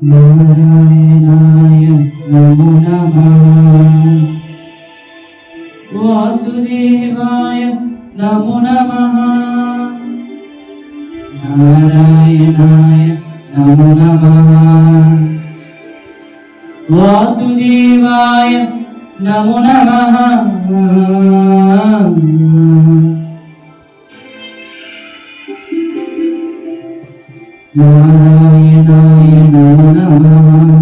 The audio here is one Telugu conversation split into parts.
నారాయణాయ నమో నమః. వాసుదేవాయ నమో నమః. నారాయణాయ నమో నమః. వాసుదేవాయ నమో నమః. నారాయణాయ నమో నమః.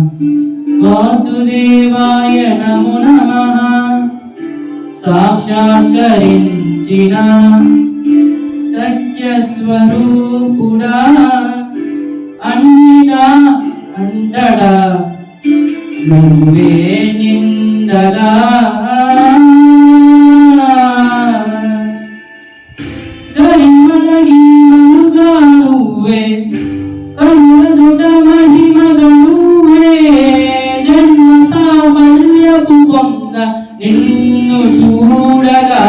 వాసుదేవాయ నమో నమః. సాక్షాత్కరించిన సత్యస్వరూపుడా అన్నిడా అంటడా నువ్వే నిందలా సరిమలగిమలుగా నువ్వే కన్నులదుట మహిమగా నువ్వే జన్మ సాఫల్యపు పొంద నిన్ను చూడగా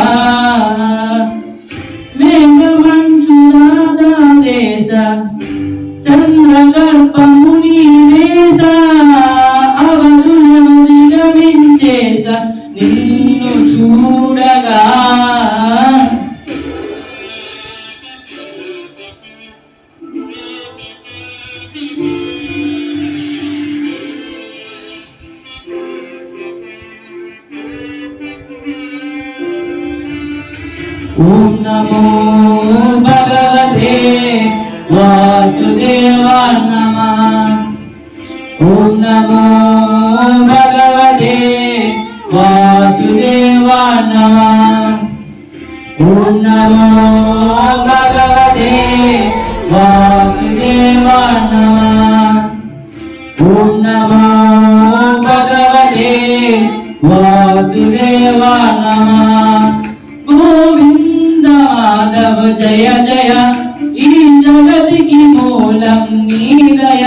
మేఘమంచునాద దేశ చంద్రగర్భము నీ దేశ అవధులను దిగమించేస నిన్ను చూడగా ఓం నమో భగవతే వాసుదేవాయ నమః. ఓం నమో భగవతే వాసుదేవాయ నమః. ఓం నమో భగవతే వాసుదేవాయ నమః. ఓం నమో భగవతే వాసుదేవాయ నమః. గోవింద మాధవ జయ జయ ఈ జగతికి మూలం నీ దయ.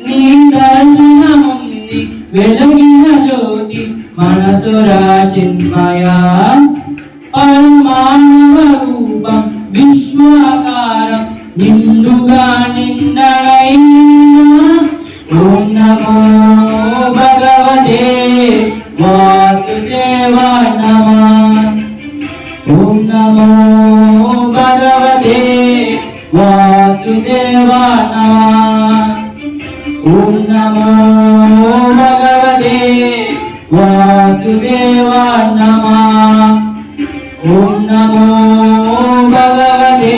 నీ దర్శనముంది వెలిగిన జ్యోతి మనసురా చిన్మయ. పరమాణవ రూపం విశ్వాకారం నిండుగా నిండడైన. ఓం నమో భగవతే వాసుదేవాయ నమః. ఓం నమో భగవతే వాసుదేవాయ నమః. ఓం నమో భగవతే వాసుదేవాయ నమః. ఓం నమో భగవతే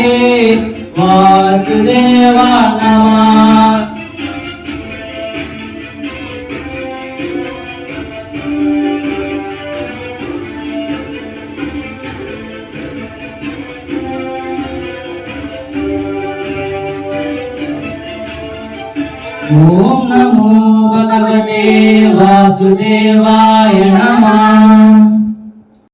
వాసుదేవాయ నమః. ఓం నమో భగవతే వాసుదేవాయ నమః.